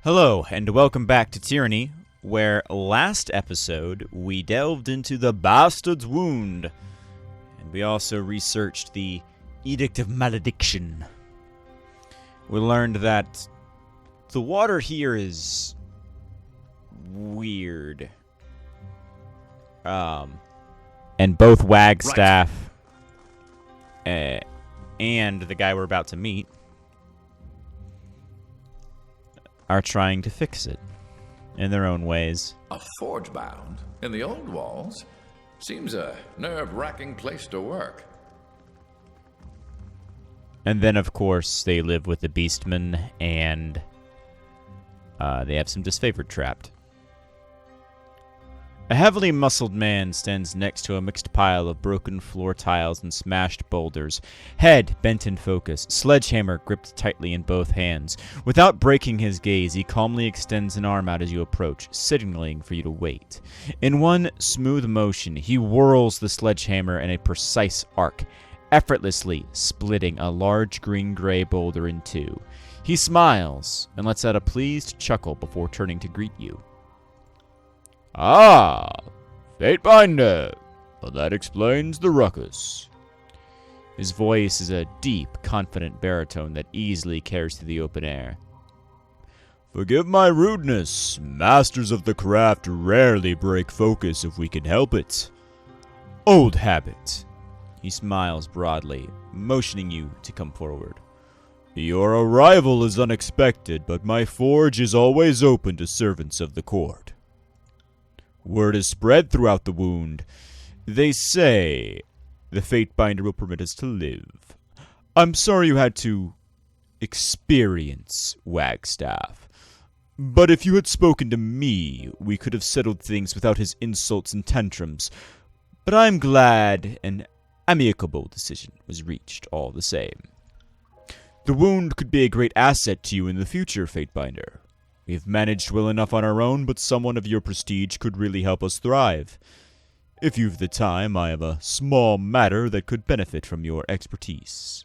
Hello, and welcome back to Tyranny, where last episode we delved into the Bastard's Wound, and we also researched the Edict of Malediction. We learned that the water here is weird. And both Wagstaff and the guy we're about to meet are trying to fix it in their own ways. A forge bound in the old walls seems a nerve-wracking place to work. And then, of course, they live with the Beastmen, and they have some disfavored trapped. A heavily muscled man stands next to a mixed pile of broken floor tiles and smashed boulders, head bent in focus, sledgehammer gripped tightly in both hands. Without breaking his gaze, he calmly extends an arm out as you approach, signaling for you to wait. In one smooth motion, he whirls the sledgehammer in a precise arc, effortlessly splitting a large green-gray boulder in two. He smiles and lets out a pleased chuckle before turning to greet you. Ah, Fatebinder. Well, that explains the ruckus. His voice is a deep, confident baritone that easily carries through the open air. Forgive my rudeness. Masters of the craft rarely break focus if we can help it. Old habit. He smiles broadly, motioning you to come forward. Your arrival is unexpected, but my forge is always open to servants of the court. Word is spread throughout the wound. They say the Fatebinder will permit us to live. I'm sorry you had to experience Wagstaff. But if you had spoken to me, we could have settled things without his insults and tantrums. But I'm glad an amicable decision was reached all the same. The wound could be a great asset to you in the future, Fatebinder. We've managed well enough on our own, but someone of your prestige could really help us thrive. If you've the time, I have a small matter that could benefit from your expertise.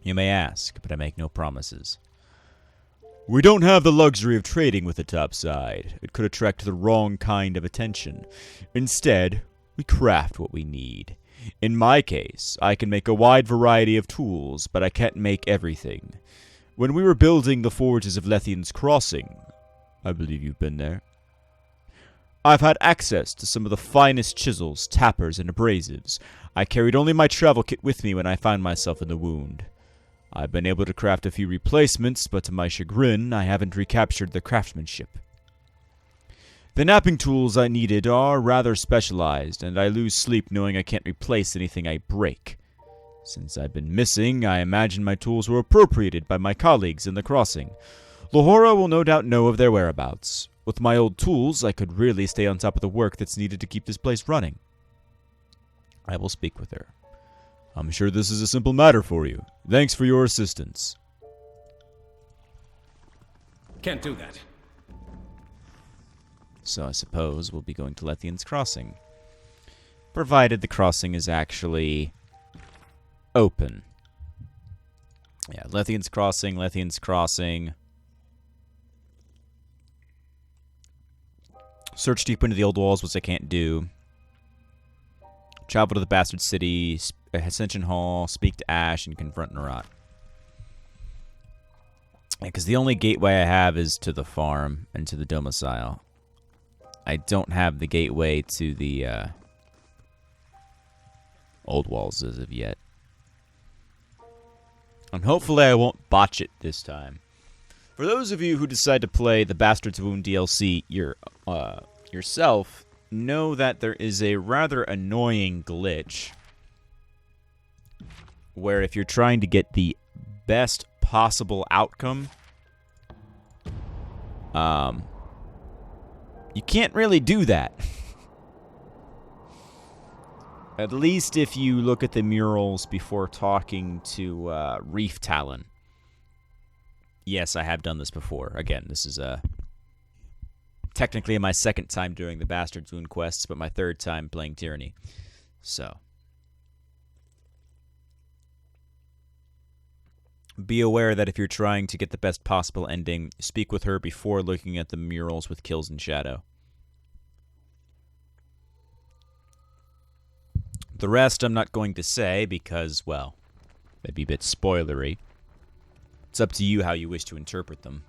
You may ask, but I make no promises. We don't have the luxury of trading with the topside. It could attract the wrong kind of attention. Instead, we craft what we need. In my case, I can make a wide variety of tools, but I can't make everything. When we were building the forges of Lethian's Crossing, I believe you've been there, I've had access to some of the finest chisels, tappers, and abrasives. I carried only my travel kit with me when I found myself in the wound. I've been able to craft a few replacements, but to my chagrin, I haven't recaptured the craftsmanship. The knapping tools I needed are rather specialized, and I lose sleep knowing I can't replace anything I break. Since I've been missing, I imagine my tools were appropriated by my colleagues in the crossing. Lahora will no doubt know of their whereabouts. With my old tools, I could really stay on top of the work that's needed to keep this place running. I will speak with her. I'm sure this is a simple matter for you. Thanks for your assistance. Can't do that. So I suppose we'll be going to Lethian's Crossing. Provided the crossing is actually open. Yeah, Lethian's Crossing, Lethian's Crossing. Search deep into the old walls, which I can't do. Travel to the Bastard City, Ascension Hall, speak to Ash, and confront Narat. Because the only gateway I have is to the farm and to the domicile. I don't have the gateway to the old walls as of yet. And hopefully I won't botch it this time. For those of you who decide to play the Bastard's Wound DLC yourself, know that there is a rather annoying glitch where if you're trying to get the best possible outcome, you can't really do that. At least if you look at the murals before talking to Reef Talon. Yes, I have done this before. Again, this is technically my second time doing the Bastard's Wound quests, but my third time playing Tyranny. So. Be aware that if you're trying to get the best possible ending, speak with her before looking at the murals with kills in shadow. The rest I'm not going to say because, well, they'd be a bit spoilery. It's up to you how you wish to interpret them.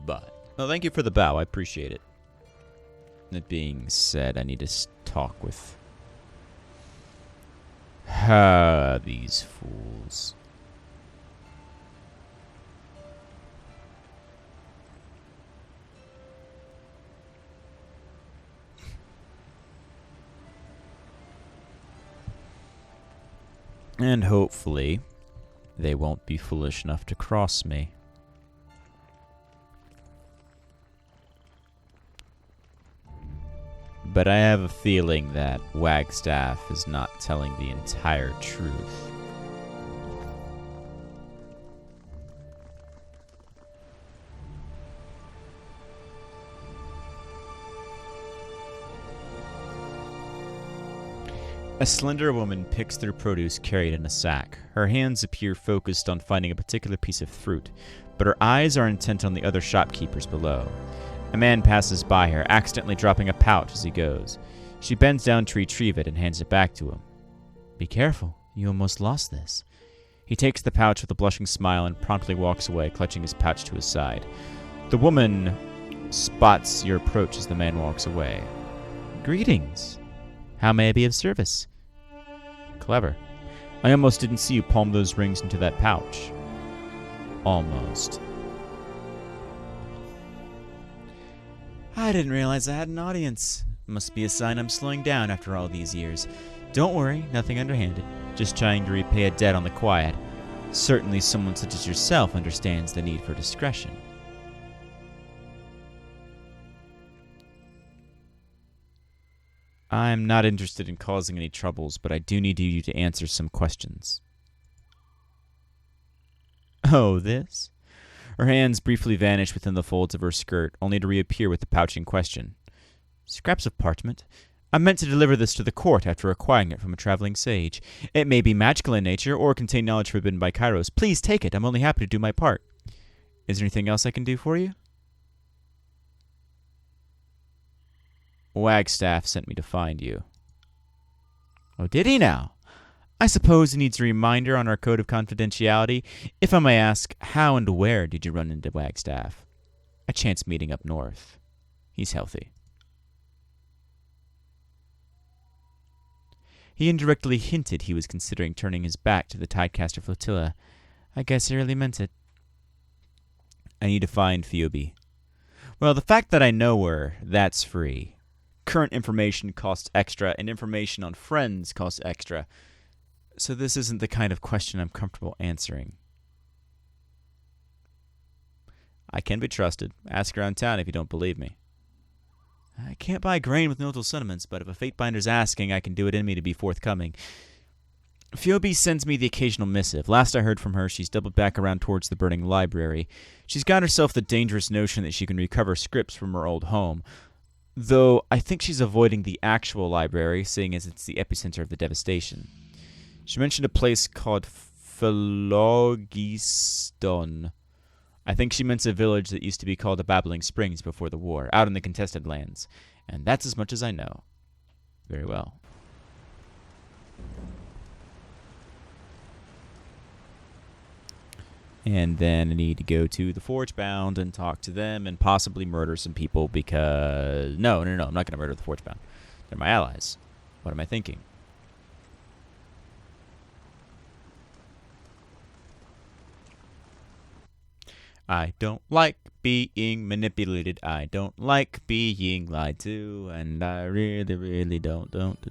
But, well, thank you for the bow. I appreciate it. That being said, I need to talk with these fools. And hopefully, they won't be foolish enough to cross me. But I have a feeling that Wagstaff is not telling the entire truth. A slender woman picks through produce carried in a sack. Her hands appear focused on finding a particular piece of fruit, but her eyes are intent on the other shopkeepers below. A man passes by her, accidentally dropping a pouch as he goes. She bends down to retrieve it and hands it back to him. "Be careful, you almost lost this." He takes the pouch with a blushing smile and promptly walks away, clutching his pouch to his side. The woman spots your approach as the man walks away. "Greetings. How may I be of service?" "Clever. I almost didn't see you palm those rings into that pouch." "Almost." "I didn't realize I had an audience. Must be a sign I'm slowing down after all these years. Don't worry, nothing underhanded. Just trying to repay a debt on the quiet. Certainly someone such as yourself understands the need for discretion." "I'm not interested in causing any troubles, but I do need you to answer some questions." "Oh, this?" Her hands briefly vanish within the folds of her skirt, only to reappear with the pouch in question. "Scraps of parchment. I meant to deliver this to the court after acquiring it from a traveling sage. It may be magical in nature or contain knowledge forbidden by Kairos. Please take it. I'm only happy to do my part. Is there anything else I can do for you?" "Wagstaff sent me to find you." "Oh, did he now? I suppose he needs a reminder on our code of confidentiality. If I may ask, how and where did you run into Wagstaff?" "A chance meeting up north. He's healthy." "He indirectly hinted he was considering turning his back to the Tidecaster flotilla. I guess he really meant it." "I need to find Phoebe." "Well, the fact that I know her, that's free. Current information costs extra, and information on friends costs extra. So this isn't the kind of question I'm comfortable answering." "I can be trusted. Ask around town if you don't believe me." "I can't buy grain with neutral sentiments, but if a fate-binder's asking, I can do it in me to be forthcoming. Phoebe sends me the occasional missive. Last I heard from her, she's doubled back around towards the burning library. She's got herself the dangerous notion that she can recover scripts from her old home. Though I think she's avoiding the actual library, seeing as it's the epicenter of the devastation. She mentioned a place called Phlogiston. I think she meant a village that used to be called the Babbling Springs before the war, out in the contested lands. And that's as much as I know." "Very well." And then I need to go to the Forgebound and talk to them and possibly murder some people because... No, I'm not going to murder the Forgebound. They're my allies. What am I thinking? I don't like being manipulated. I don't like being lied to. And I really, really don't. Both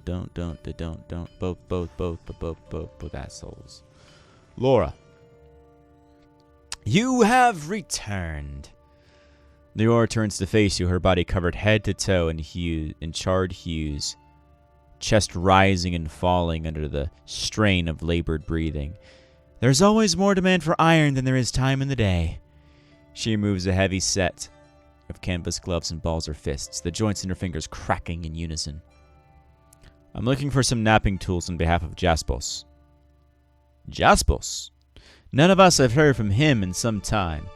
assholes. Laura. "You have returned." Leora turns to face you, her body covered head to toe in charred hues, chest rising and falling under the strain of labored breathing. "There's always more demand for iron than there is time in the day." She removes a heavy set of canvas gloves and balls her fists, the joints in her fingers cracking in unison. "I'm looking for some napping tools on behalf of Jaspos." Jaspos. None of us have heard from him in some time.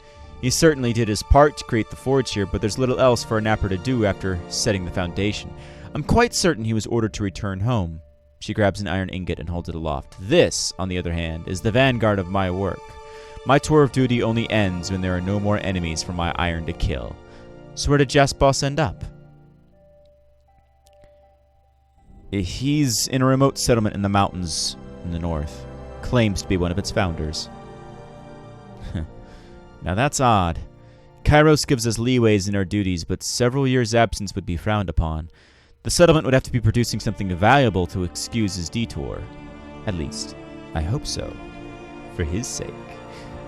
He certainly did his part to create the forge here, but there's little else for a napper to do after setting the foundation. I'm quite certain he was ordered to return home. She grabs an iron ingot and holds it aloft. This, on the other hand, is the vanguard of my work. My tour of duty only ends when there are no more enemies for my iron to kill. So where did Jaspos end up? He's in a remote settlement in the mountains in the north. Claims to be one of its founders. Now that's odd. Kairos gives us leeways in our duties, but several years' absence would be frowned upon. The settlement would have to be producing something valuable to excuse his detour. At least, I hope so. For his sake.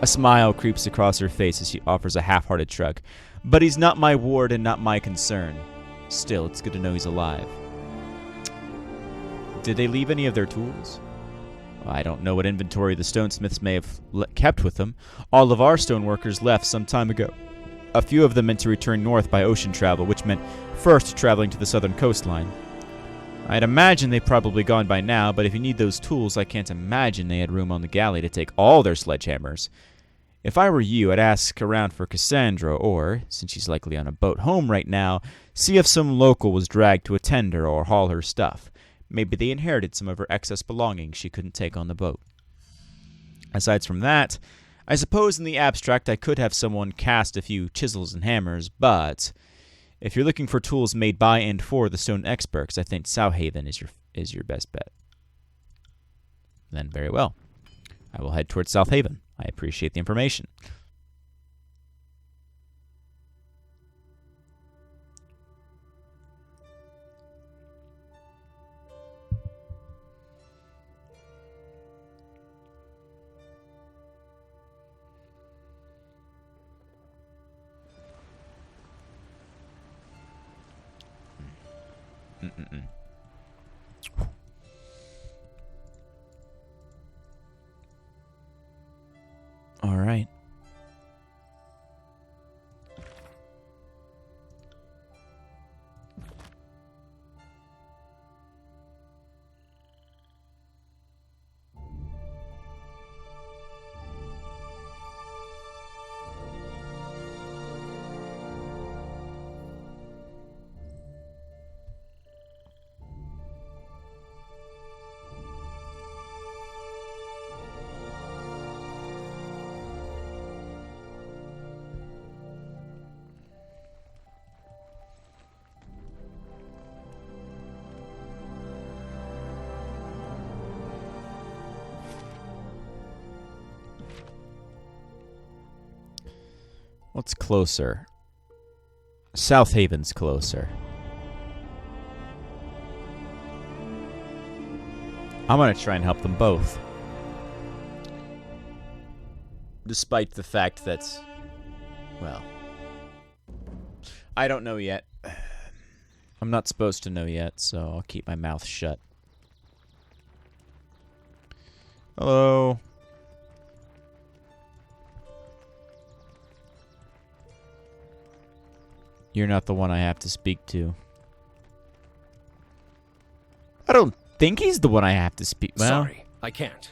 A smile creeps across her face as she offers a half-hearted shrug. But he's not my ward and not my concern. Still, it's good to know he's alive. Did they leave any of their tools? I don't know what inventory the stonesmiths may have kept with them. All of our stoneworkers left some time ago. A few of them meant to return north by ocean travel, which meant first traveling to the southern coastline. I'd imagine they've probably gone by now, but if you need those tools, I can't imagine they had room on the galley to take all their sledgehammers. If I were you, I'd ask around for Cassandra, or, since she's likely on a boat home right now, see if some local was dragged to attend her or haul her stuff. Maybe they inherited some of her excess belongings she couldn't take on the boat. Aside from that, I suppose in the abstract I could have someone cast a few chisels and hammers, but if you're looking for tools made by and for the stone experts, I think Southaven is your best bet. Then very well. I will head towards Southaven. I appreciate the information. All right. What's closer? Southaven's closer. I'm going to try and help them both. Despite the fact that, well, I don't know yet. I'm not supposed to know yet, so I'll keep my mouth shut. Hello. You're not the one I have to speak to. I don't think he's the one I have to speak. Well, Sorry, I can't.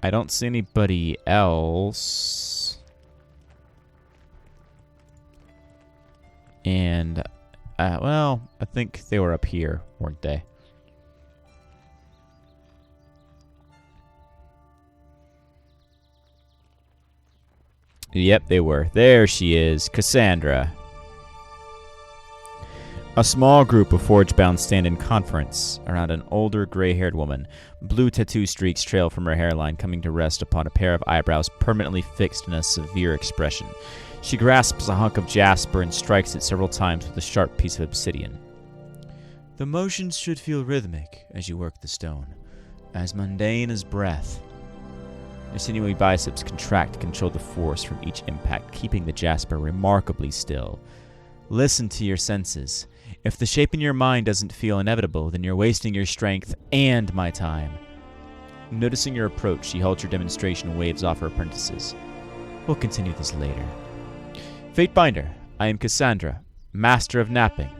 I don't see anybody else. And, well, I think they were up here, weren't they? Yep, they were. There she is, Cassandra. A small group of forge-bound stand in conference around an older, gray-haired woman. Blue tattoo streaks trail from her hairline, coming to rest upon a pair of eyebrows permanently fixed in a severe expression. She grasps a hunk of jasper and strikes it several times with a sharp piece of obsidian. The motions should feel rhythmic as you work the stone, as mundane as breath. Your sinewy biceps contract to control the force from each impact, keeping the jasper remarkably still. Listen to your senses. If the shape in your mind doesn't feel inevitable, then you're wasting your strength and my time. Noticing your approach, she halts your demonstration and waves off her apprentices. We'll continue this later. Fatebinder, I am Cassandra, master of napping.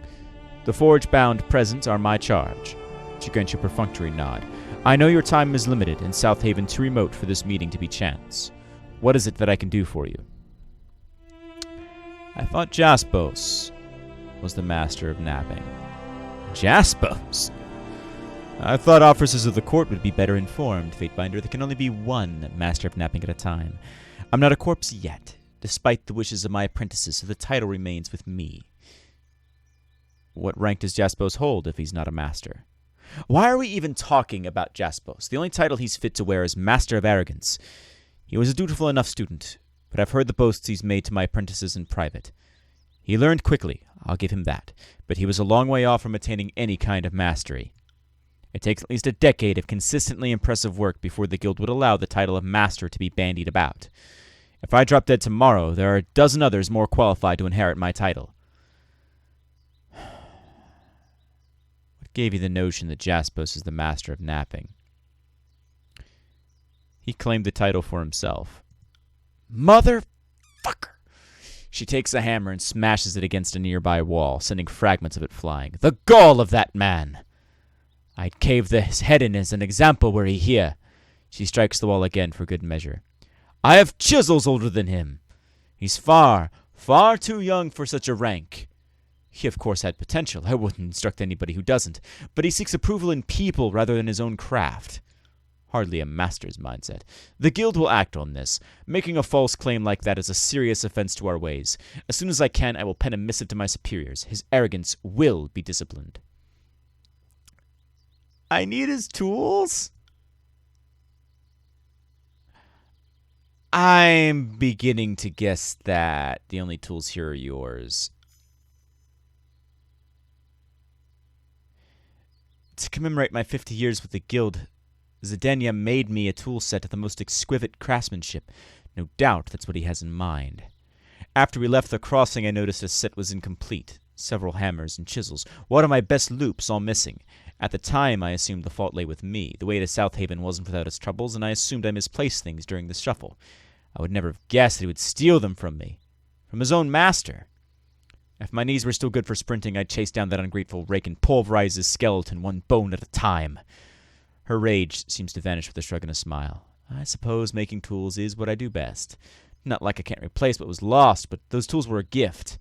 The forge-bound present are my charge. She grants you a perfunctory nod. I know your time is limited and South Haven too remote for this meeting to be chance. What is it that I can do for you? I thought Jaspos was the master of napping. Jaspos? I thought officers of the court would be better informed, Fatebinder. There can only be one master of napping at a time. I'm not a corpse yet, despite the wishes of my apprentices, so the title remains with me. What rank does Jaspos hold if he's not a master? Why are we even talking about Jaspos? The only title he's fit to wear is Master of Arrogance. He was a dutiful enough student, but I've heard the boasts he's made to my apprentices in private. He learned quickly, I'll give him that, but he was a long way off from attaining any kind of mastery. It takes at least a decade of consistently impressive work before the guild would allow the title of master to be bandied about. If I drop dead tomorrow, there are a dozen others more qualified to inherit my title. What gave you the notion that Jaspos is the master of napping? He claimed the title for himself. Motherfucker! She takes a hammer and smashes it against a nearby wall, sending fragments of it flying. The gall of that man! I'd cave his head in as an example were he here. She strikes the wall again for good measure. I have chisels older than him. He's far, far too young for such a rank. He, of course, had potential. I wouldn't instruct anybody who doesn't. But he seeks approval in people rather than his own craft. Hardly a master's mindset. The guild will act on this. Making a false claim like that is a serious offense to our ways. As soon as I can, I will pen a missive to my superiors. His arrogance will be disciplined. I need his tools? I'm beginning to guess that the only tools here are yours. To commemorate my 50 years with the guild, Zidania made me a tool set of the most exquisite craftsmanship. No doubt that's what he has in mind. After we left the crossing, I noticed a set was incomplete. Several hammers and chisels. One of my best loops all missing. At the time, I assumed the fault lay with me. The way to South Haven wasn't without its troubles, and I assumed I misplaced things during the shuffle. I would never have guessed that he would steal them from me. From his own master. If my knees were still good for sprinting, I'd chase down that ungrateful rake and pulverize his skeleton one bone at a time. Her rage seems to vanish with a shrug and a smile. I suppose making tools is what I do best. Not like I can't replace what was lost, but those tools were a gift.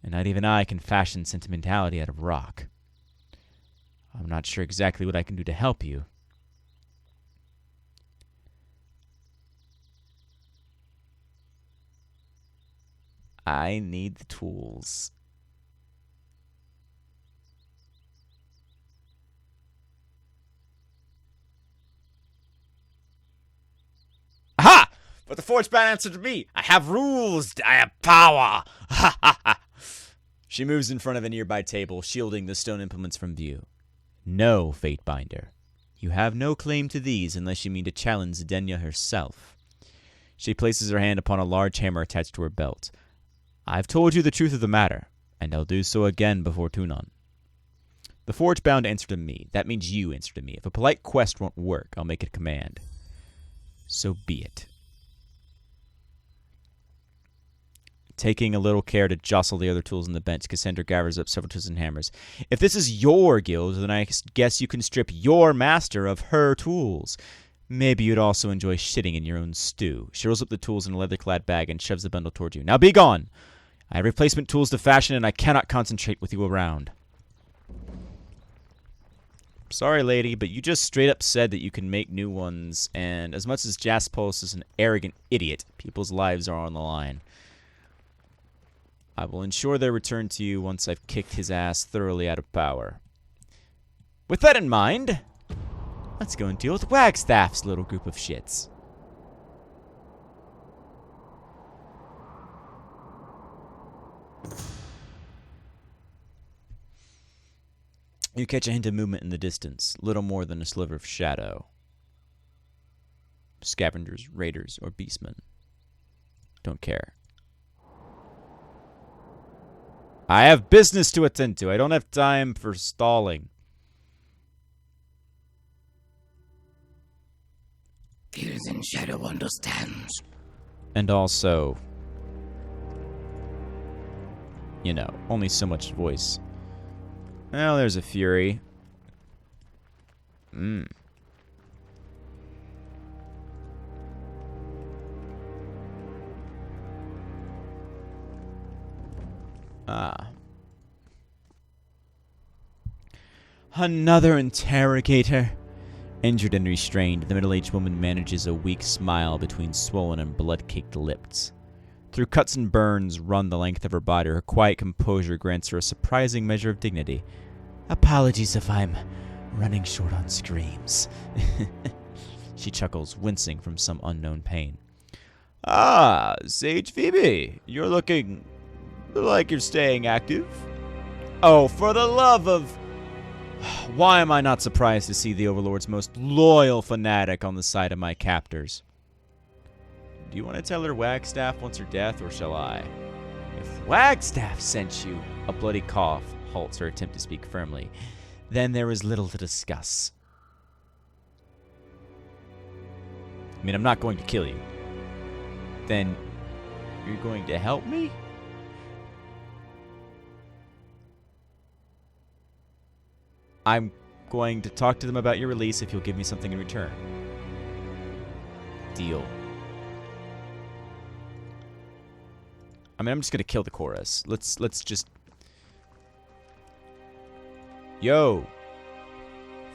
And not even I can fashion sentimentality out of rock. I'm not sure exactly what I can do to help you. I need the tools. Aha! But the forge-bound answer to me. I have rules. I have power. Ha ha ha. She moves in front of a nearby table, shielding the stone implements from view. No, Fatebinder. You have no claim to these unless you mean to challenge Zidania herself. She places her hand upon a large hammer attached to her belt. I've told you the truth of the matter, and I'll do so again before Tunon. The forge-bound answer to me. That means you answer to me. If a polite quest won't work, I'll make it a command. So be it. Taking a little care to jostle the other tools on the bench, Cassandra gathers up several tools and hammers. If this is your guild, then I guess you can strip your master of her tools. Maybe you'd also enjoy shitting in your own stew. She rolls up the tools in a leather-clad bag and shoves the bundle toward you. Now be gone! I have replacement tools to fashion, and I cannot concentrate with you around. Sorry, lady, but you just straight up said that you can make new ones, and as much as Jaspos is an arrogant idiot, people's lives are on the line. I will ensure their return to you once I've kicked his ass thoroughly out of power. With that in mind, let's go and deal with Wagstaff's little group of shits. You catch a hint of movement in the distance, little more than a sliver of shadow. Scavengers, raiders, or beastmen. Don't care. I have business to attend to. I don't have time for stalling. Fears in shadow understands. And also, you know, only so much voice. Well, there's a fury. Ah. Another interrogator. Injured and restrained, the middle-aged woman manages a weak smile between swollen and blood-caked lips. Through cuts and burns run the length of her body, her quiet composure grants her a surprising measure of dignity. Apologies if I'm running short on screams. She chuckles, wincing from some unknown pain. Ah, Sage Phoebe, you're looking like you're staying active. Oh, for the love of... Why am I not surprised to see the Overlord's most loyal fanatic on the side of my captors? Do you want to tell her Wagstaff wants her death, or shall I? If Wagstaff sent you, a bloody cough halts her attempt to speak firmly, then there is little to discuss. I mean, I'm not going to kill you. Then, you're going to help me? I'm going to talk to them about your release if you'll give me something in return. Deal. I mean, I'm just gonna kill the chorus. Let's just... Yo!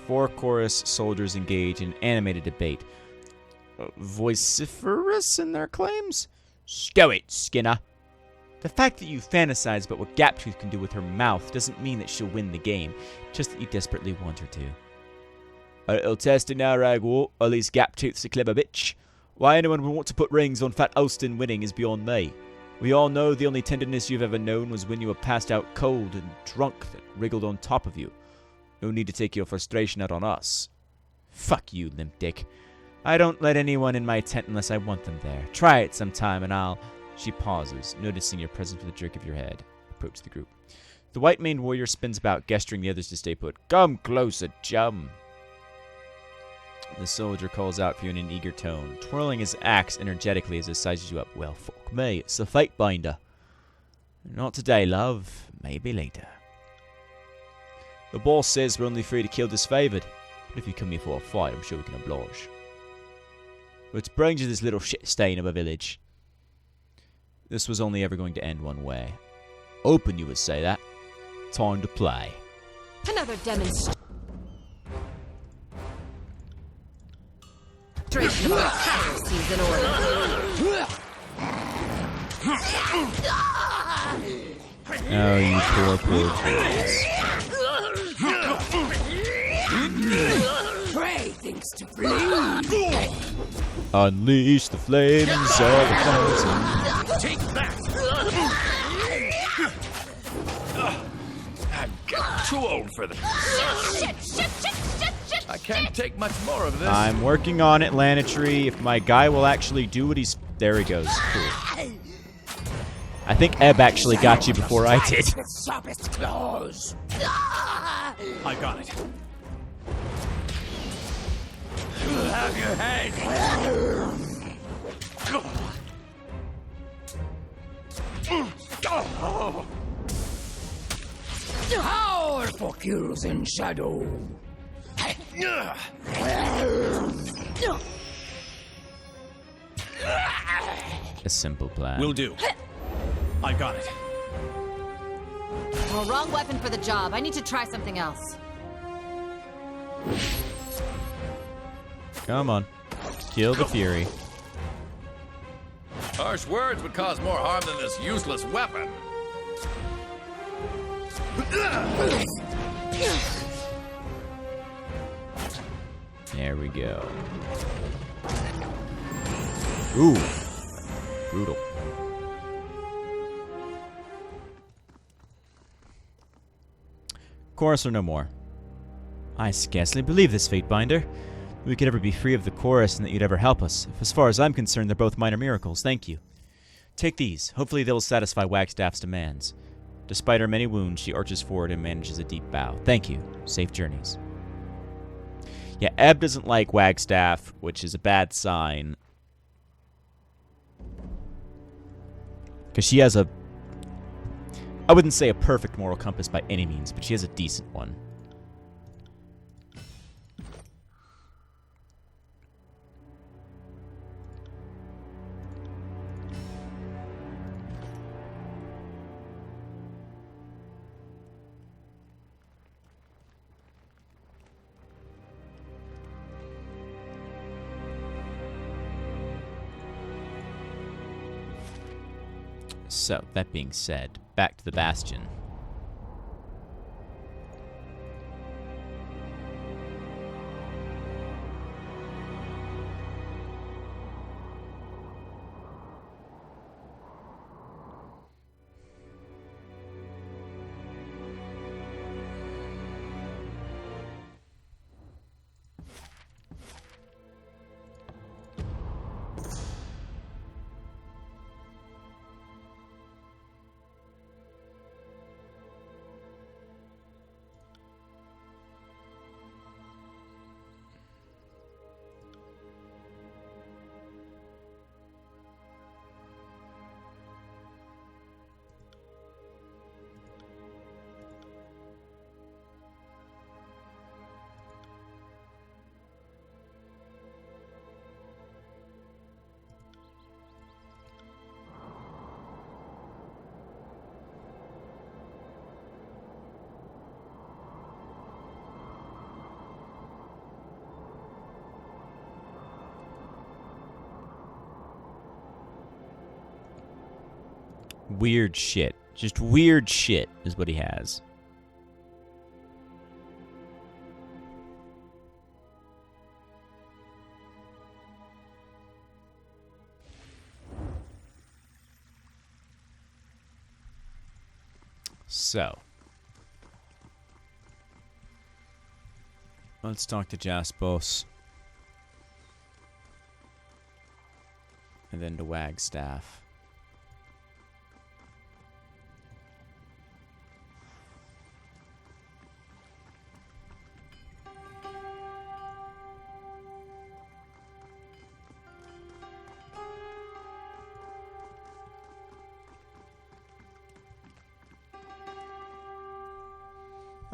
4 chorus soldiers engage in animated debate. Vociferous in their claims? Stow it, Skinner. The fact that you fantasize about what Gaptooth can do with her mouth doesn't mean that she'll win the game, just that you desperately want her to. A little testing now, Ragwort. At least Gaptooth's a clever bitch. Why anyone would want to put rings on Fat Alston winning is beyond me. We all know the only tenderness you've ever known was when you were passed out cold and drunk that wriggled on top of you. No need to take your frustration out on us. Fuck you, limp dick. I don't let anyone in my tent unless I want them there. Try it sometime and I'll... She pauses, noticing your presence with a jerk of your head. Approach the group. The white-maned warrior spins about, gesturing the others to stay put. Come closer, chum. The soldier calls out for you in an eager tone, twirling his axe energetically as he sizes you up. Well, fuck me, it's a fate binder. Not today, love. Maybe later. The boss says we're only free to kill disfavored, but if you come here for a fight, I'm sure we can oblige. Which brings you this little shit stain of a village. This was only ever going to end one way. Open, you would say that. Time to play. Another demonstration of our power seems in order. Oh, you poor kids. Prey thinks to flee. Unleash the flames of the fountain. Take that! I'm too old for this. I can't take much more of this. I'm working on it, Lanatree. If my guy will actually do what he's... There he goes. Cool. I think Ebb actually got you before I did. With sharpest claws. I got it. Have your head. Powerful kills in shadow. A simple plan. Will do. I got it. Well, wrong weapon for the job. I need to try something else. Come on. Kill the Fury. Harsh words would cause more harm than this useless weapon. There we go. Ooh. Brutal. Chorus or no more. I scarcely believe this, Fatebinder. We could ever be free of the chorus and that you'd ever help us. As far as I'm concerned, they're both minor miracles. Thank you. Take these. Hopefully they will satisfy Wagstaff's demands. Despite her many wounds, she arches forward and manages a deep bow. Thank you. Safe journeys. Yeah, Ebb doesn't like Wagstaff, which is a bad sign. Because she has a... I wouldn't say a perfect moral compass by any means, but she has a decent one. So, that being said, back to the Bastion. Weird shit. Just weird shit is what he has. So, let's talk to Jaspos. And then to Wagstaff.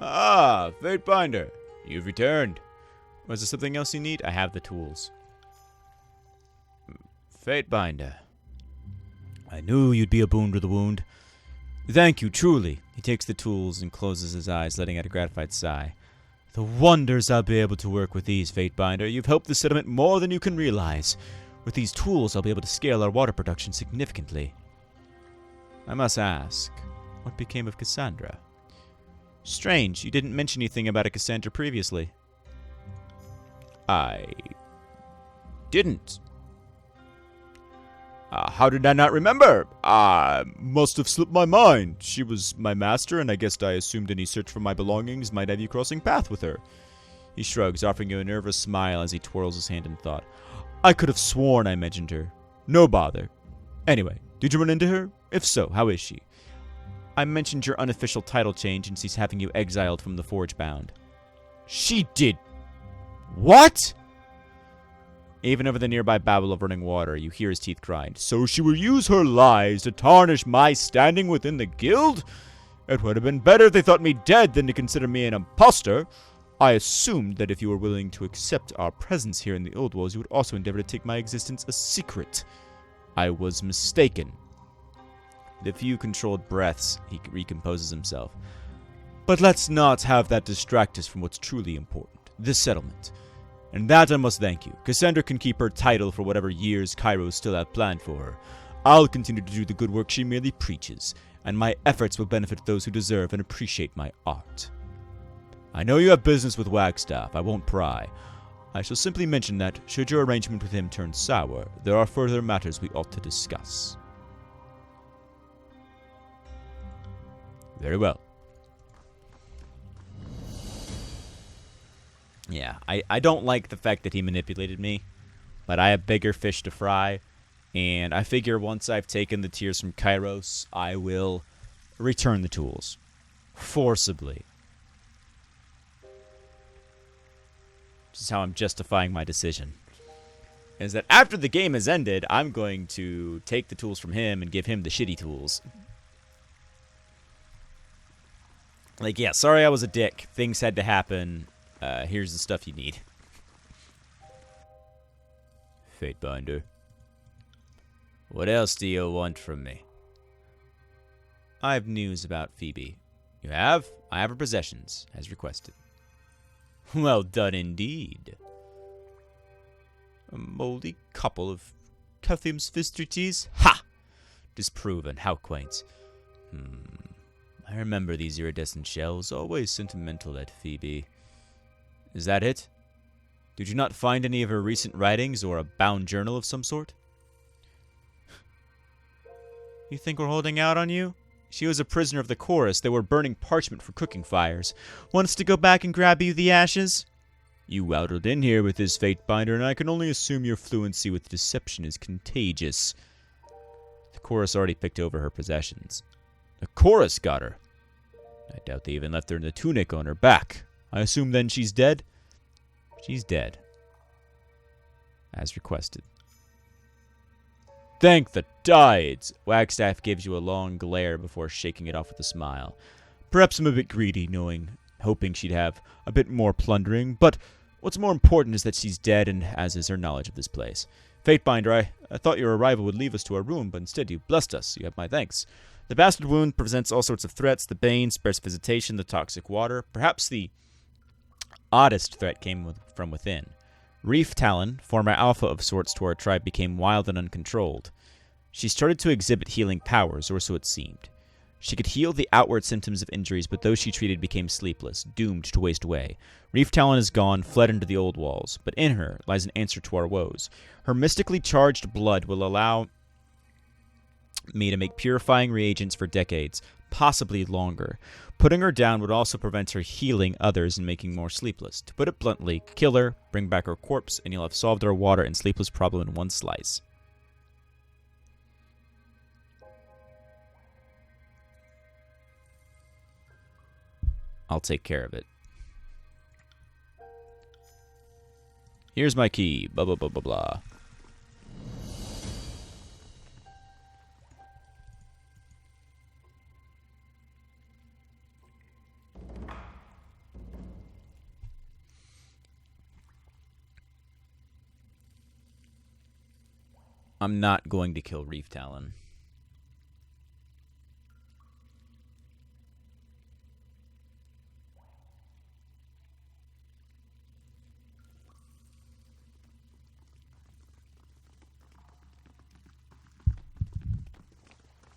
Ah, Fatebinder, you've returned. Was there something else you need? I have the tools. Fatebinder, I knew you'd be a boon to the wound. Thank you, truly. He takes the tools and closes his eyes, letting out a gratified sigh. The wonders I'll be able to work with these, Fatebinder. You've helped the settlement more than you can realize. With these tools, I'll be able to scale our water production significantly. I must ask, what became of Cassandra? Strange, you didn't mention anything about a Cassandra previously. I didn't. How did I not remember? Must have slipped my mind. She was my master, and I guess I assumed any search for my belongings might have you crossing path with her. He shrugs, offering you a nervous smile as he twirls his hand in thought. I could have sworn I mentioned her. No bother. Anyway, did you run into her? If so, how is she? I mentioned your unofficial title change and she's having you exiled from the Forge Bound. She did... What? Even over the nearby babble of running water, you hear his teeth grind. So she will use her lies to tarnish my standing within the guild? It would have been better if they thought me dead than to consider me an imposter. I assumed that if you were willing to accept our presence here in the Old Walls, you would also endeavor to take my existence a secret. I was mistaken. With a few controlled breaths, he recomposes himself. But let's not have that distract us from what's truly important, this settlement. And that I must thank you. Cassandra can keep her title for whatever years Cairo still have planned for her. I'll continue to do the good work she merely preaches, and my efforts will benefit those who deserve and appreciate my art. I know you have business with Wagstaff, I won't pry. I shall simply mention that, should your arrangement with him turn sour, there are further matters we ought to discuss. Very well. Yeah, I don't like the fact that he manipulated me, but I have bigger fish to fry, and I figure once I've taken the tears from Kairos, I will return the tools. Forcibly. This is how I'm justifying my decision. Is that after the game has ended, I'm going to take the tools from him and give him the shitty tools. Like, yeah, sorry I was a dick. Things had to happen. Here's the stuff you need. Fatebinder. What else do you want from me? I have news about Phoebe. You have? I have her possessions, as requested. Well done indeed. A moldy couple of Cuthium's Fistrites? Ha! Disproven. How quaint. I remember these iridescent shells, always sentimental at Phoebe. Is that it? Did you not find any of her recent writings or a bound journal of some sort? You think we're holding out on you? She was a prisoner of the chorus. They were burning parchment for cooking fires. Wants to go back and grab you the ashes? You waddled in here with this fate binder, and I can only assume your fluency with deception is contagious. The chorus already picked over her possessions. The chorus got her. I doubt they even left her in the tunic on her back. I assume then she's dead? She's dead. As requested. Thank the tides! Wagstaff gives you a long glare before shaking it off with a smile. Perhaps I'm a bit greedy, hoping she'd have a bit more plundering, but what's more important is that she's dead, and as is her knowledge of this place. Fatebinder, I thought your arrival would leave us to our room, but instead you blessed us. You have my thanks. The bastard wound presents all sorts of threats. The bane spares visitation, the toxic water. Perhaps the oddest threat came from within. Reef Talon, former alpha of sorts to our tribe, became wild and uncontrolled. She started to exhibit healing powers, or so it seemed. She could heal the outward symptoms of injuries, but those she treated became sleepless, doomed to waste away. Reef Talon is gone, fled into the old walls, but in her lies an answer to our woes. Her mystically charged blood will allow me to make purifying reagents for decades, possibly longer. Putting her down would also prevent her healing others and making more sleepless. To put it bluntly, kill her, bring back her corpse, and you'll have solved our water and sleepless problem in one slice. I'll take care of it. Here's my key. Blah, blah, blah, blah, blah. I'm not going to kill Reef Talon.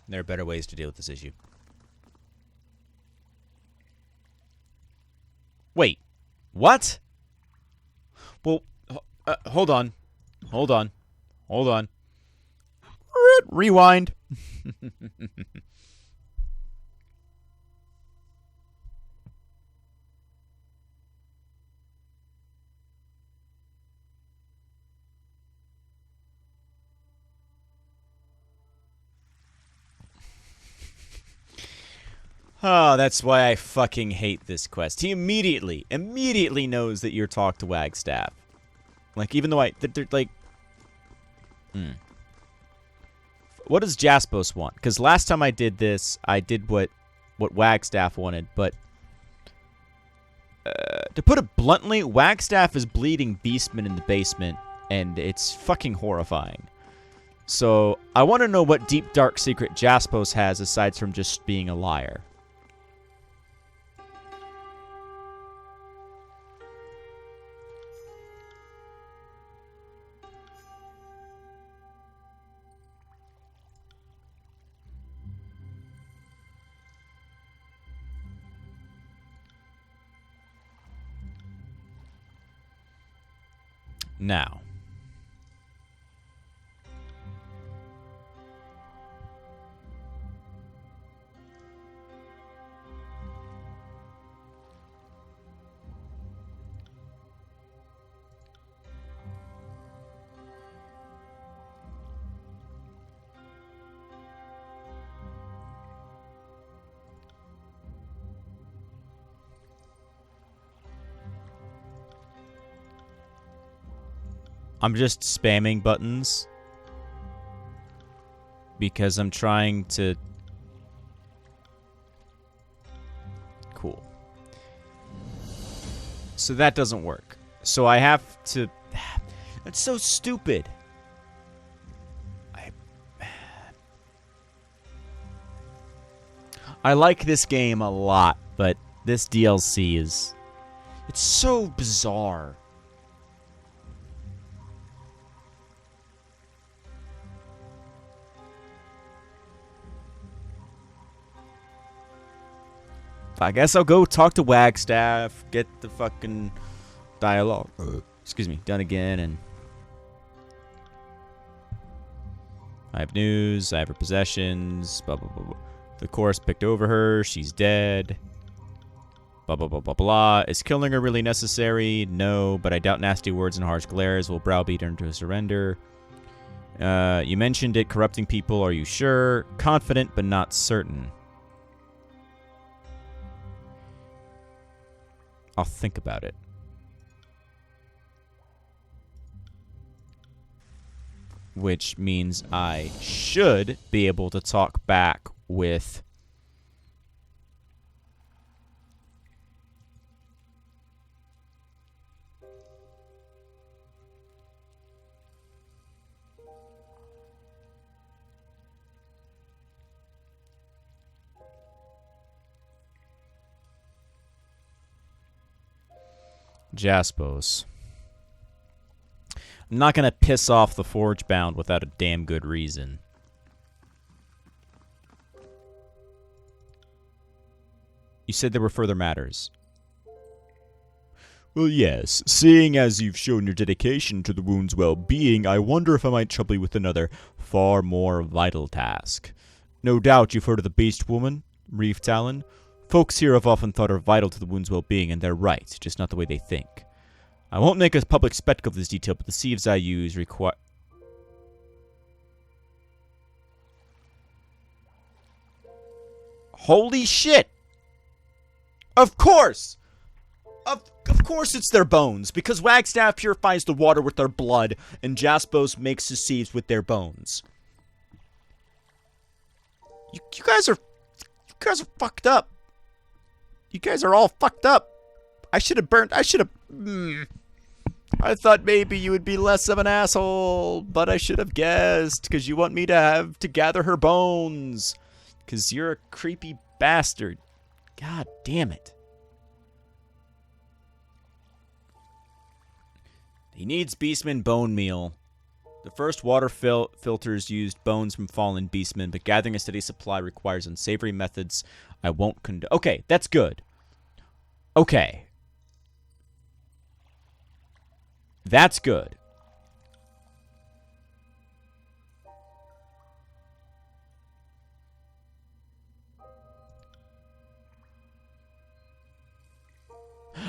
There are better ways to deal with this issue. Wait. What? Well, hold on. Hold on. Hold on. Rewind. Oh, that's why I fucking hate this quest. He immediately knows that you're talk to Wagstaff. Like, even though they're like... What does Jaspos want? Because last time I did this, I did what Wagstaff wanted, but... to put it bluntly, Wagstaff is bleeding Beastman in the basement, and it's fucking horrifying. So, I want to know what deep, dark secret Jaspos has aside from just being a liar. Now. I'm just spamming buttons because I'm trying to... Cool. So that doesn't work. So I have to... That's so stupid. I like this game a lot, but this DLC is... It's so bizarre. I guess I'll go talk to Wagstaff, get the fucking dialogue, excuse me, done again, and I have news, I have her possessions, blah, blah, blah, blah. The chorus picked over her, she's dead, blah, blah, blah, blah, blah. Is killing her really necessary? No, but I doubt nasty words and harsh glares will browbeat her into a surrender. You mentioned it corrupting people, are you sure? Confident, but not certain. I'll think about it. Which means I should be able to talk back with Jaspos. I'm not gonna piss off the Forge Bound without a damn good reason. You said there were further matters. Well, yes. Seeing as you've shown your dedication to the wound's well-being, I wonder if I might trouble you with another, far more vital task. No doubt you've heard of the Beast Woman, Reef Talon. Folks here have often thought her vital to the wound's well-being, and they're right, just not the way they think. I won't make a public spectacle of this detail, but the sieves I use require... Holy shit! Of course! Of course it's their bones, because Wagstaff purifies the water with their blood, and Jaspos makes his sieves with their bones. You guys are fucked up. You guys are all fucked up. I thought maybe you would be less of an asshole, but I should have guessed, because you want me to gather her bones. Because you're a creepy bastard. God damn it. He needs beastman bone meal. The first water filters used bones from fallen beastmen, but gathering a steady supply requires unsavory methods I won't condone. Okay, that's good. Okay. That's good.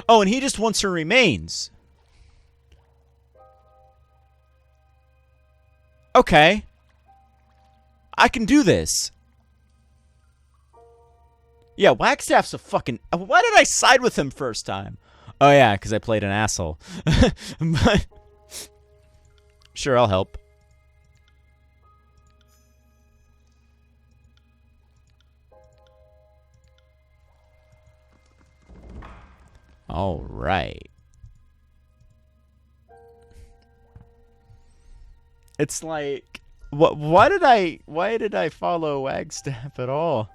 Oh, and he just wants her remains. Okay. I can do this. Yeah, Wagstaff's a fucking... Why did I side with him first time? Oh, yeah, because I played an asshole. But... Sure, I'll help. All right. It's like... Why did I follow Wagstaff at all?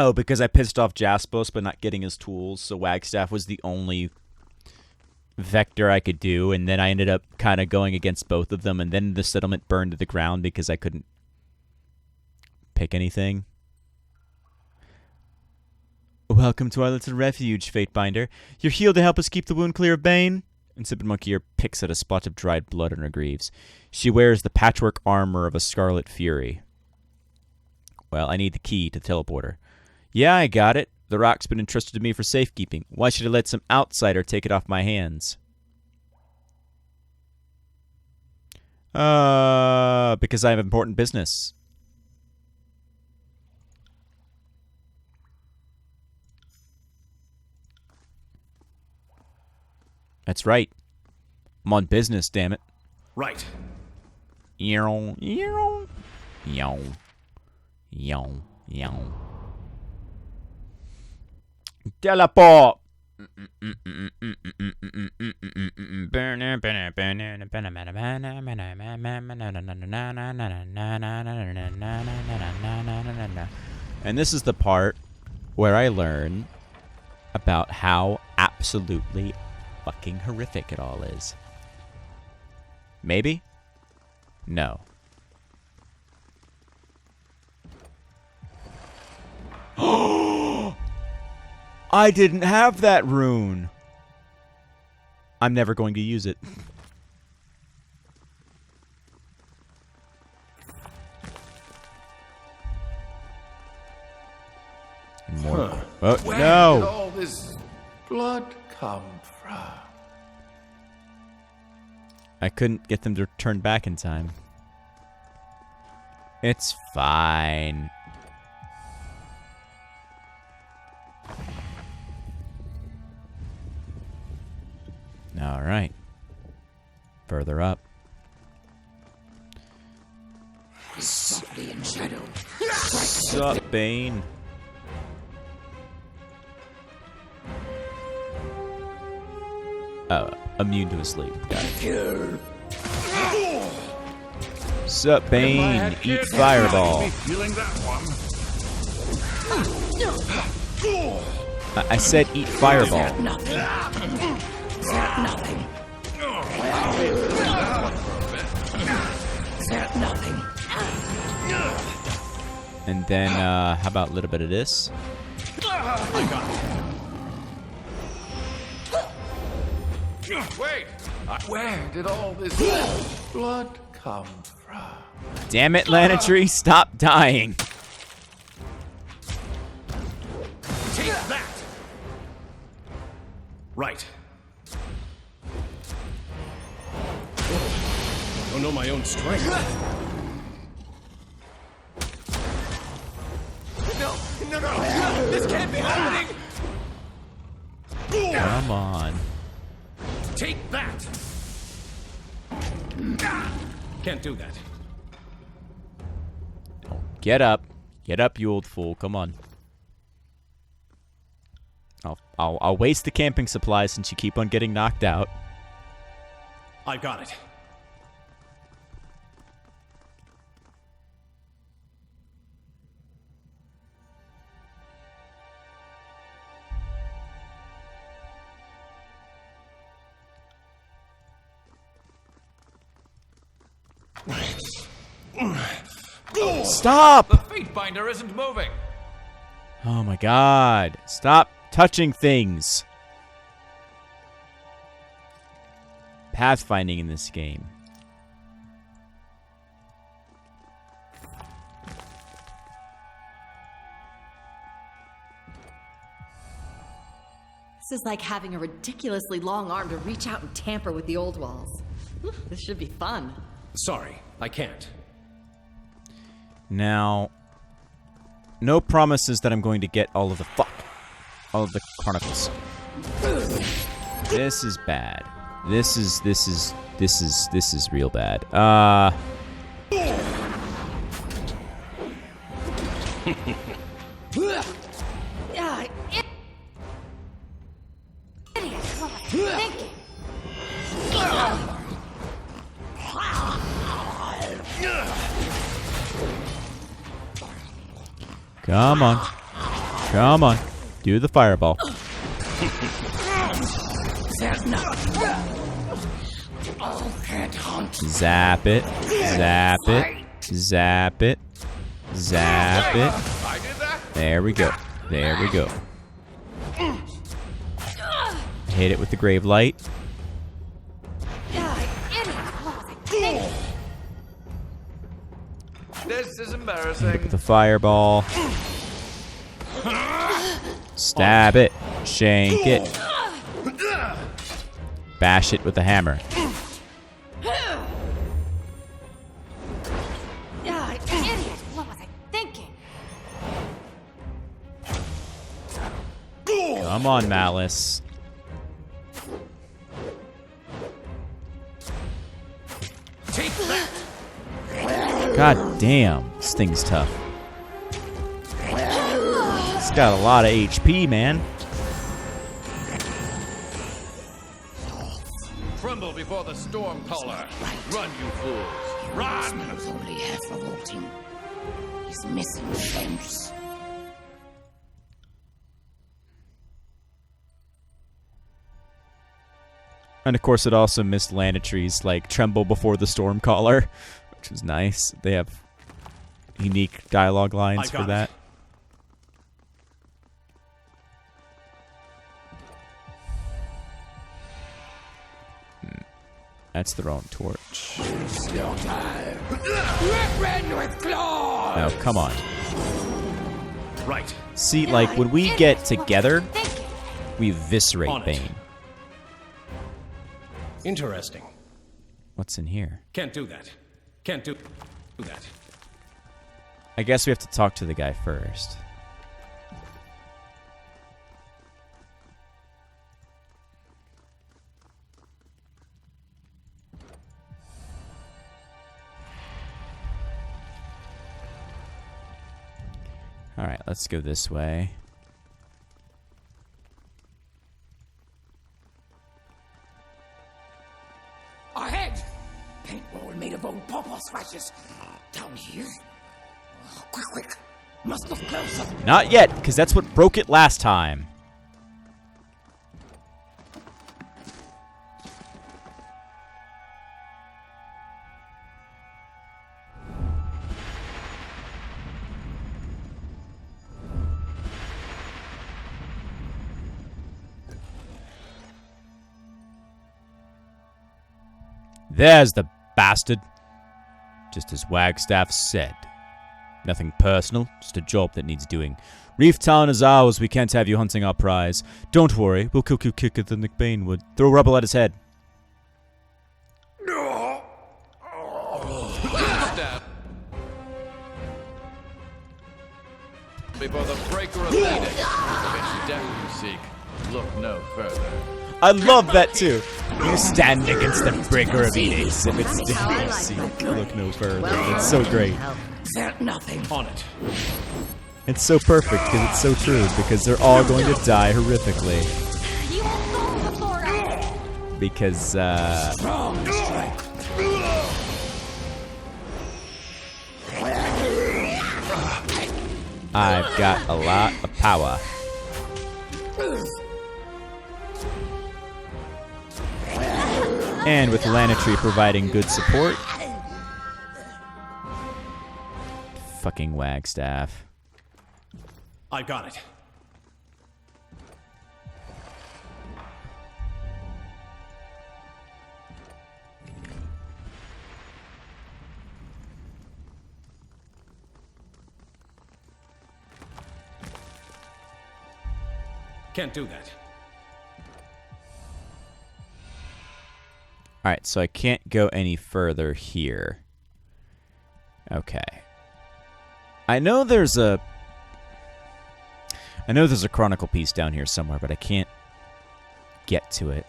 Oh, because I pissed off Jaspos by not getting his tools, so Wagstaff was the only vector I could do, and then I ended up kind of going against both of them, and then the settlement burned to the ground because I couldn't pick anything. Welcome to our little refuge, Fatebinder. You're healed to help us keep the wound clear of bane? Insipid Monkey Ear picks at a spot of dried blood on her greaves. She wears the patchwork armor of a Scarlet Fury. Well, I need the key to the teleporter. Yeah, I got it. The rock's been entrusted to me for safekeeping. Why should I let some outsider take it off my hands? Because I have important business. That's right. I'm on business, damn it. Right. Yow, yow, yow, yow, yow. Teleport! And this is the part where I learn about how absolutely fucking horrific it all is. Maybe? No. I didn't have that rune. I'm never going to use it. More. Oh, Where did no! all this blood come from? I couldn't get them to turn back in time. It's fine. All right. Further up. Softly in shadow. Sup, Bane? Oh, immune to his sleep. Got it. Kill. Sup, Bane? Eat fireball. Feeling that one. I said eat fireball. Nothing. Nothing. Nothing. And then, how about a little bit of this? I got it. Wait! Where did all this blood come from? Damn it, Lanatree, stop dying. Take that! Right. Don't know my own strength. No! This can't be happening! Come on. Take that! Can't do that. Get up. Get up, you old fool. Come on. I'll waste the camping supplies since you keep on getting knocked out. I got it. Stop! The Fate Binder isn't moving. Oh my god. Stop touching things. Pathfinding in this game. This is like having a ridiculously long arm to reach out and tamper with the old walls. This should be fun. Sorry, I can't. Now, no promises that I'm going to get all of the chronicles. This is bad. This is real bad. Yeah, idiot. What was I thinking? Come on. Come on. Do the fireball. Zap it. Zap it. Zap it. Zap it. I did that? There we go. There we go. Hit it with the grave light. Yeah, idiot. What was I thinking? This is Hit it with embarrassing. the fireball. Stab it. Shank it. Bash it with the hammer. Yeah, idiot. What was I thinking? Come on, Malice. Take that! God damn. This thing's tough. It's got a lot of HP, man. Tremble before the storm caller. Run, you fools. Run! Smells only half revolting. He's missing the fence. And of course, it also missed Lanatry's like "Tremble Before the Storm Caller," which was nice. They have unique dialogue lines for that. That's the wrong torch. Your time. Weapon with claws. No, come on. Right. See, like, when we get together, we eviscerate On it. Bane. Interesting. What's in here? Can't do that. Can't do that. I guess we have to talk to the guy first. Alright, let's go this way. Ahead! Paintball made of old pawpaw scratches. Down here. Oh, quick, quick. Must look closer. Not yet, because that's what broke it last time. There's the bastard. Just as Wagstaff said. Nothing personal, just a job that needs doing. Reef Town is ours, we can't have you hunting our prize. Don't worry, we'll cook you quicker than Nick Bane would. Throw rubble at his head. Before the breaker of leading. If it's death you seek, look no further. I love that too. You stand against the breaker of edicts. If it's death you seek, look no further. It's so great. Felt nothing. On it. It's so perfect because it's so true, because they're all going to die horrifically. You won't go before us. Because, Strong strike. I've got a lot of power. And with Lanatry providing good support. Fucking Wagstaff. I got it. Can't do that. Alright, so I can't go any further here. Okay. I know there's a Chronicle piece down here somewhere, but I can't get to it.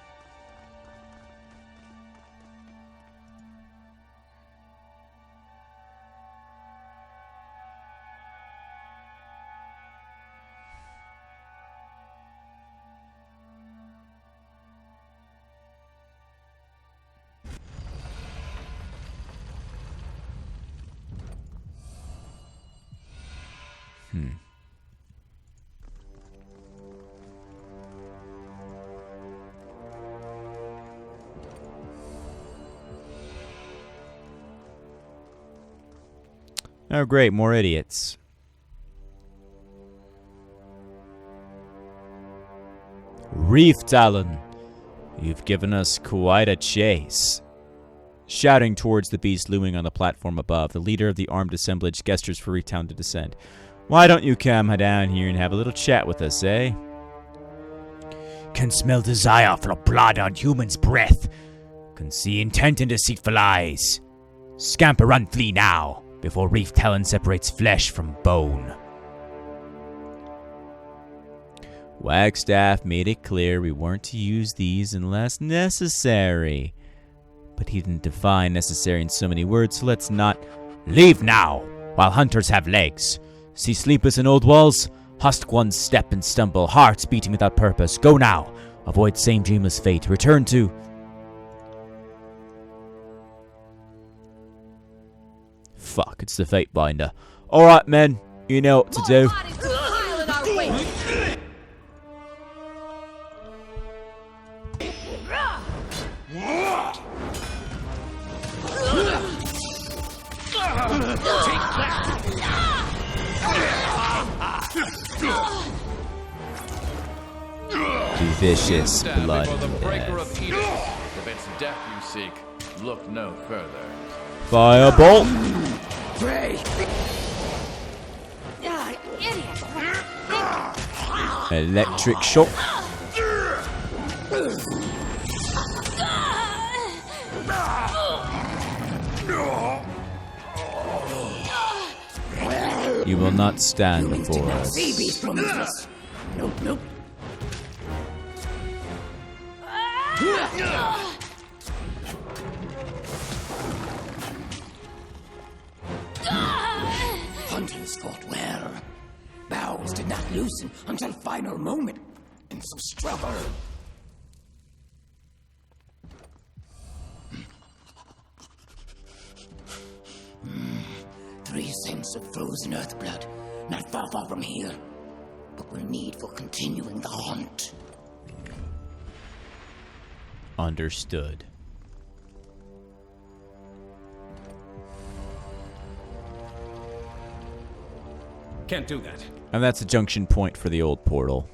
Oh, great, more idiots. Reef Talon, you've given us quite a chase. Shouting towards the beast looming on the platform above, the leader of the armed assemblage gestures for Reef Town to descend. Why don't you come down here and have a little chat with us, eh? Can smell desire for blood on human's breath. Can see intent in deceitful eyes. Scamper, run, flee now, before Reef Talon separates flesh from bone. Wagstaff made it clear we weren't to use these unless necessary. But he didn't define necessary in so many words, so let's not. Leave now, while hunters have legs. See sleepers in old walls? Husk one step and stumble, hearts beating without purpose. Go now, avoid same dreamless fate. Return to... Fuck, it's the Fate Binder. Alright, men, you know what to do. Vicious Stand blood. before the and breaker death. of edicts. If it's death you seek, look no further. Firebolt. Pray! Idiot! Electric shock. You will not stand Humans did before not us. see beast Prometheus. Nope, nope. Hunters fought well. Bows did not loosen until final moment. And so struggle. Three cents of frozen earth blood, not far from here, but will need for continuing the hunt. Understood. Can't do that. And that's a junction point for the old portal.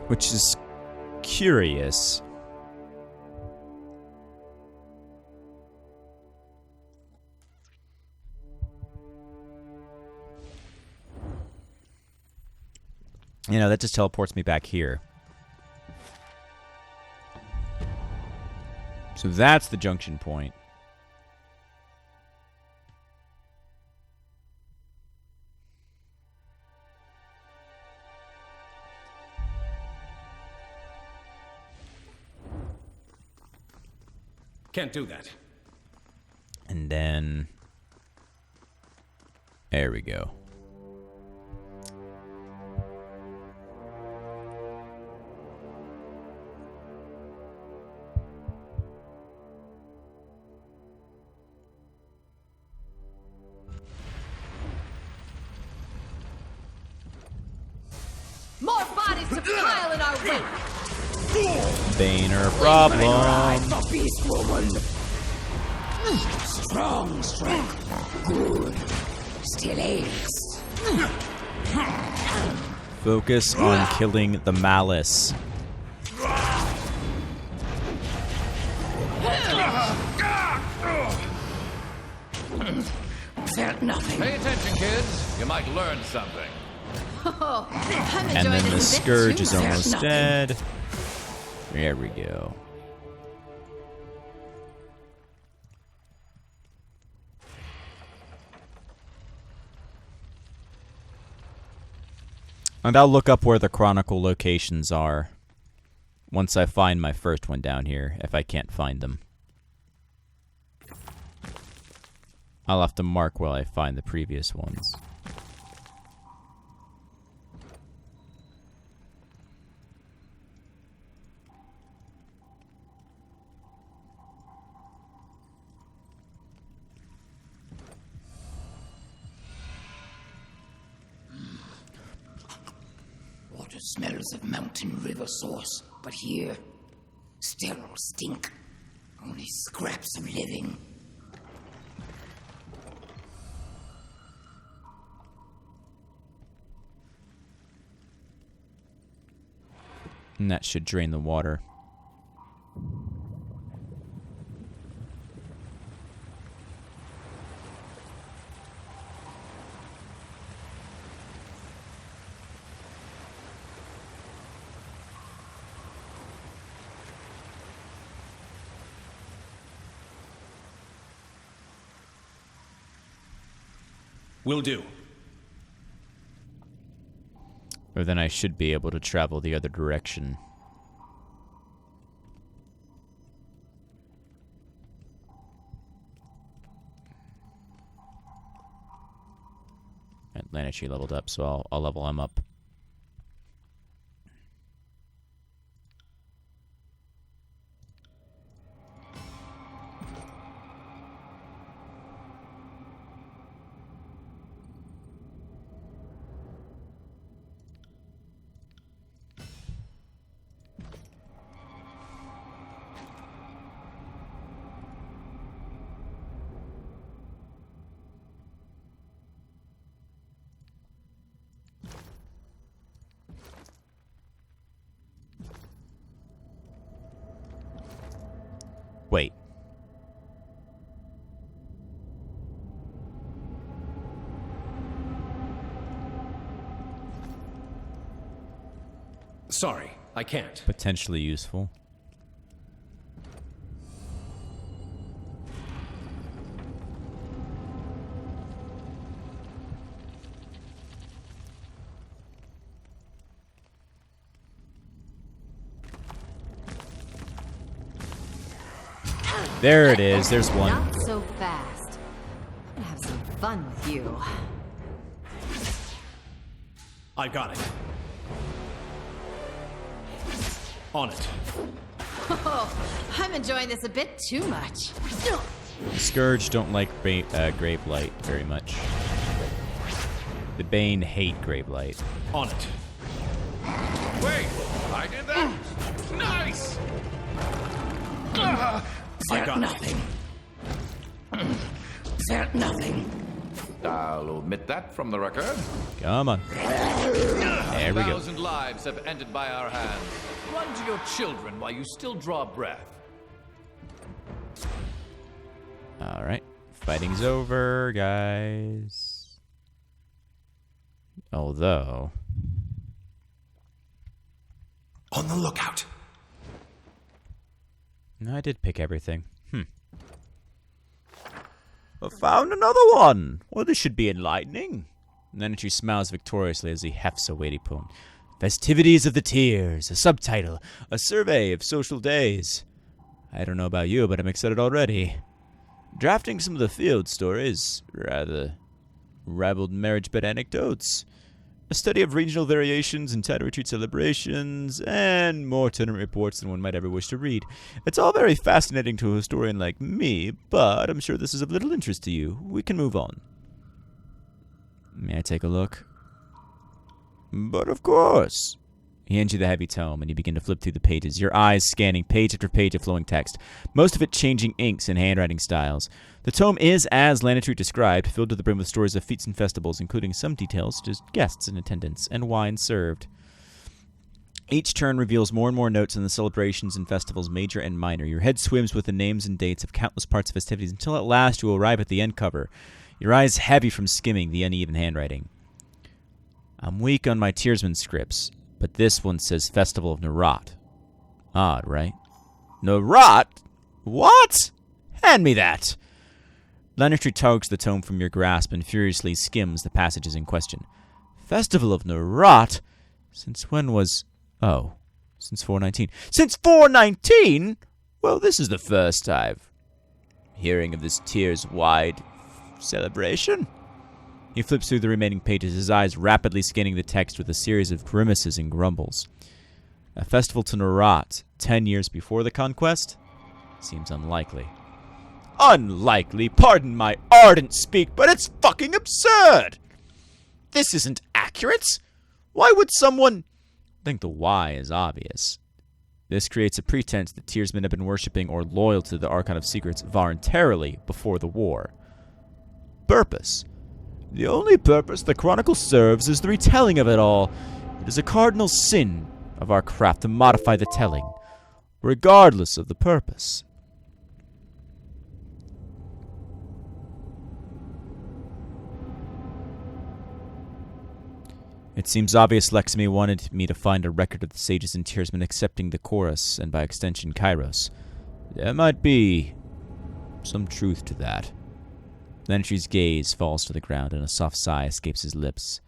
Which is curious. You know, that just teleports me back here. So that's the junction point. Can't do that. And then... there we go. More bodies to pile in our wake! Baner problem. Ride for beast woman. Strong strength. Good. Still aches. Focus on killing the malice. Felt nothing. Pay attention, kids. You might learn something. Oh, I'm And enjoying then the this a bit scourge too is much. almost nothing. dead. There we go. And I'll look up where the chronicle locations are once I find my first one down here, if I can't find them. I'll have to mark where I find the previous ones. Water smells of mountain river source, but here, sterile stink. Only scraps of living. And that should drain the water. Will do. Or then I should be able to travel the other direction. Atlantic leveled up, so I'll level him up. Sorry, I can't. Potentially useful. There it is. There's one. Not so fast. I'm gonna have some fun with you. I got it. On it. Oh, I'm enjoying this a bit too much. Scourge don't like Grave Light very much. The Bane hate Grave Light. On it. Wait, I did that? Nice! I got nothing. They're nothing. I'll omit that from the record. Come on. There we go. 1,000 lives have ended by our hands. Run to your children while you still draw breath. Alright. Fighting's over, guys. Although... On the lookout. I did pick everything. I found another one! Well, this should be enlightening. And then she smiles victoriously as he hefts a weighty poem. Festivities of the Tears, a subtitle, a survey of social days. I don't know about you, but I'm excited already. Drafting some of the field stories, rather rabbled marriage bed anecdotes, a study of regional variations in title retreat celebrations, and more tournament reports than one might ever wish to read. It's all very fascinating to a historian like me, but I'm sure this is of little interest to you. We can move on. May I take a look? But of course. He hands you the heavy tome, and you begin to flip through the pages, your eyes scanning page after page of flowing text, most of it changing inks and handwriting styles. The tome is, as Lanatry described, filled to the brim with stories of feats and festivals, including some details such as guests in attendance and wine served. Each turn reveals more and more notes on the celebrations and festivals, major and minor. Your head swims with the names and dates of countless parts of festivities until at last you arrive at the end cover, your eyes heavy from skimming the uneven handwriting. I'm weak on my Tearsman scripts, but this one says Festival of Narat. Odd, right? Narat? What? Hand me that! Lanatry tugs the tome from your grasp and furiously skims the passages in question. Festival of Narat? Since when was... Oh, since 419. Since 419?! Well, this is the first I've... hearing of this Tears-wide celebration. He flips through the remaining pages, his eyes rapidly scanning the text with a series of grimaces and grumbles. A festival to Narat 10 years before the conquest? Seems unlikely. Unlikely? Pardon my ardent speak, but it's fucking absurd! This isn't accurate! Why would someone... I think the why is obvious. This creates a pretense that Tearsmen have been worshipping or loyal to the Archon of Secrets voluntarily before the war. Purpose. The only purpose the Chronicle serves is the retelling of it all. It is a cardinal sin of our craft to modify the telling, regardless of the purpose. It seems obvious Leximi wanted me to find a record of the sages and Tearsmen accepting the chorus, and by extension Kairos. There might be some truth to that. Lantry's gaze falls to the ground, and a soft sigh escapes his lips.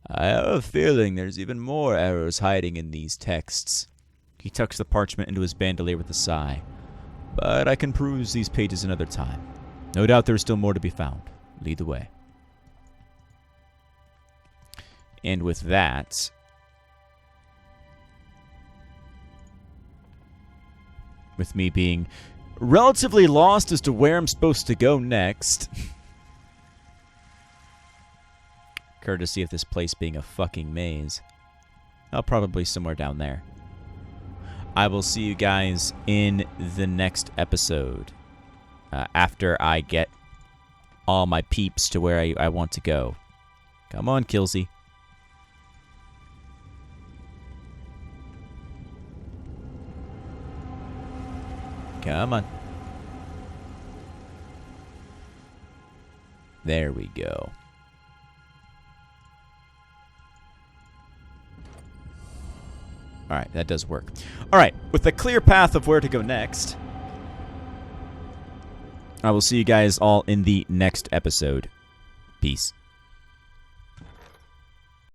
I have a feeling there's even more errors hiding in these texts. He tucks the parchment into his bandolier with a sigh. But I can peruse these pages another time. No doubt there is still more to be found. Lead the way. And with that... with me being relatively lost as to where I'm supposed to go next. Courtesy of this place being a fucking maze. Oh, probably somewhere down there. I will see you guys in the next episode. After I get all my peeps to where I want to go. Come on, Killsy. Come on. There we go. All right, that does work. All right, with a clear path of where to go next, I will see you guys all in the next episode. Peace.